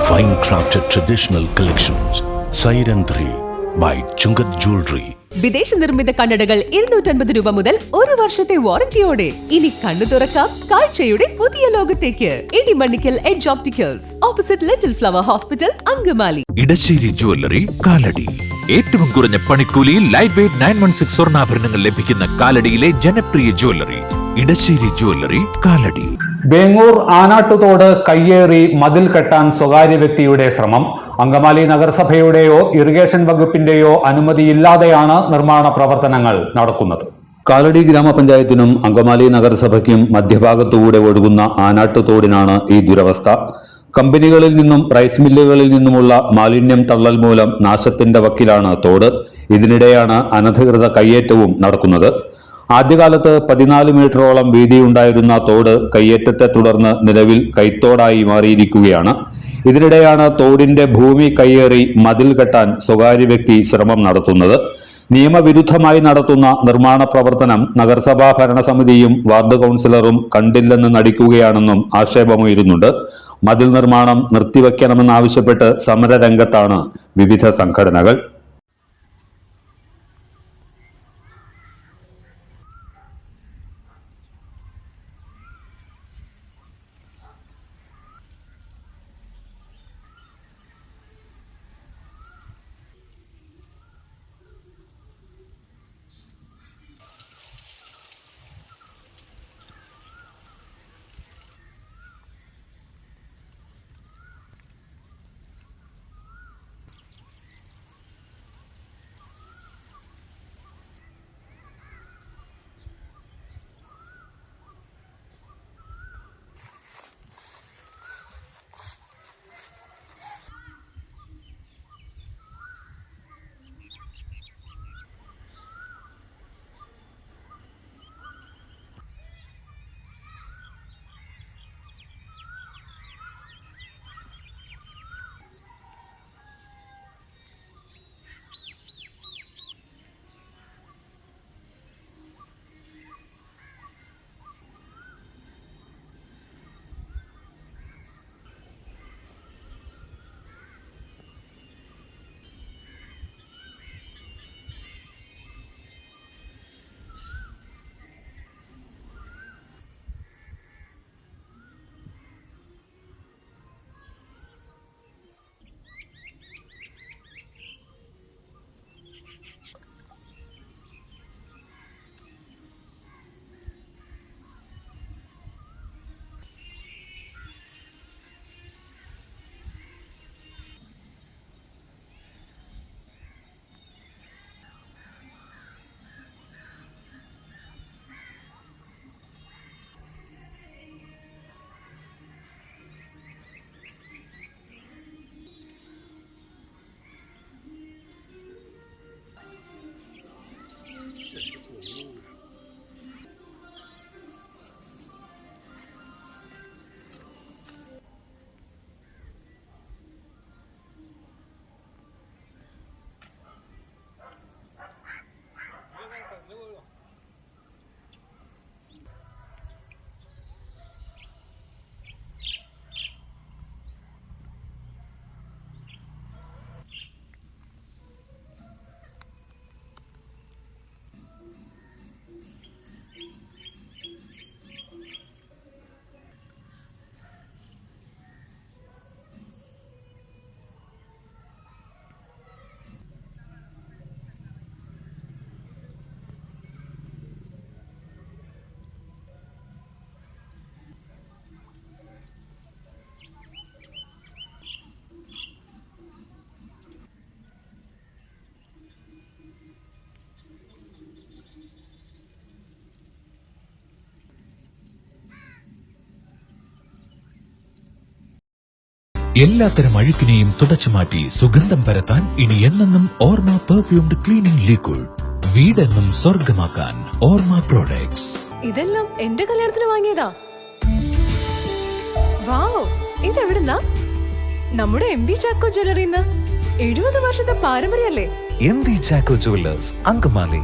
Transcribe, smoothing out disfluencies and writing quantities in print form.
Fine crafted traditional collections. Siren 3 by Chungat Jewelry. വിദേശ നിർമ്മിത കണ്ണടകൾ 250 രൂപ മുതൽ 1 വർഷത്തെ വാറന്റിയോടെ. ഇനി കണ്ണു തുറക്കാം കാഴ്ചയുടെ പുതിയ ലോകത്തേക്ക്. Idimannickal edge opticals, opposite little flower hospital, Angamaly. Edassery jewellery, Kalady. ഏറ്റവും കുറഞ്ഞ പണിക്കൂലിയിൽ ലൈറ്റ് വെയ്റ്റ് 916 സ്വർണ്ണാഭരണങ്ങൾ ലഭിക്കുന്ന കാലടിയിലെ ജനപ്രിയ ജ്വല്ലറി ഇടശ്ശേരി ജ്വല്ലറി, കാലടി. വേങ്ങൂർ ആനാട്ടുതോട് കയ്യേറി മതിൽ കെട്ടാൻ സ്വകാര്യ വ്യക്തിയുടെ ശ്രമം. അങ്കമാലി നഗരസഭയുടെയോ ഇറിഗേഷൻ വകുപ്പിന്റെയോ അനുമതിയില്ലാതെയാണ് നിർമ്മാണ പ്രവർത്തനങ്ങൾ നടക്കുന്നത്. കാലടി ഗ്രാമപഞ്ചായത്തിനും അങ്കമാലി നഗരസഭയ്ക്കും മധ്യഭാഗത്തുകൂടെ ഒഴുകുന്ന ആനാട്ടുതോടിനാണ് ഈ ദുരവസ്ഥ. കമ്പനികളിൽ നിന്നും റൈസ് മില്ലുകളിൽ നിന്നുമുള്ള മാലിന്യം തള്ളൽ മൂലം നാശത്തിന്റെ വക്കിലാണ് തോട്. ഇതിനിടെയാണ് അനധികൃത കയ്യേറ്റവും നടക്കുന്നത്. ആദ്യകാലത്ത് 14 മീറ്ററോളം വീതിയുണ്ടായിരുന്ന തോട് കയ്യേറ്റത്തെ തുടർന്ന് നിലവിൽ കൈത്തോടായി മാറിയിരിക്കുകയാണ്. ഇതിനിടെയാണ് തോടിന്റെ ഭൂമി കയ്യേറി മതിൽ കെട്ടാൻ സ്വകാര്യ വ്യക്തി ശ്രമം നടത്തുന്നത്. നിയമവിരുദ്ധമായി നടത്തുന്ന നിർമ്മാണ പ്രവർത്തനം നഗരസഭാ ഭരണസമിതിയും വാർഡ് കൗൺസിലറും കണ്ടില്ലെന്ന് നടിക്കുകയാണെന്നും ആക്ഷേപമുയരുന്നുണ്ട്. മതിൽ നിർമ്മാണം നിർത്തിവെക്കണമെന്നാവശ്യപ്പെട്ട് സമരരംഗത്താണ് വിവിധ സംഘടനകൾ. എല്ലാത്തരം അഴുക്കിനെയും തുടച്ചുമാറ്റി സുഗന്ധം പരത്താൻ ഇനി എന്നെന്നും ഓർമ്മ പെർഫ്യൂംഡ് ക്ലീനിംഗ് ലിക്വിഡ്. വീടെന്നും സ്വർഗമാക്കാൻ ഓർമ്മ പ്രോഡക്ട്സ്. ഇതെല്ലാം എന്റെ കല്യാണത്തിന് വാങ്ങിയതാ. വാവ്, ഇതെവിടുന്നാ? നമ്മുടെ MV ചാക്കോ ജ്വല്ലറിന്ന്. 70 വർഷത്തെ പാരമ്പര്യല്ലേ? MV Chacko Jewellers, Angamaly.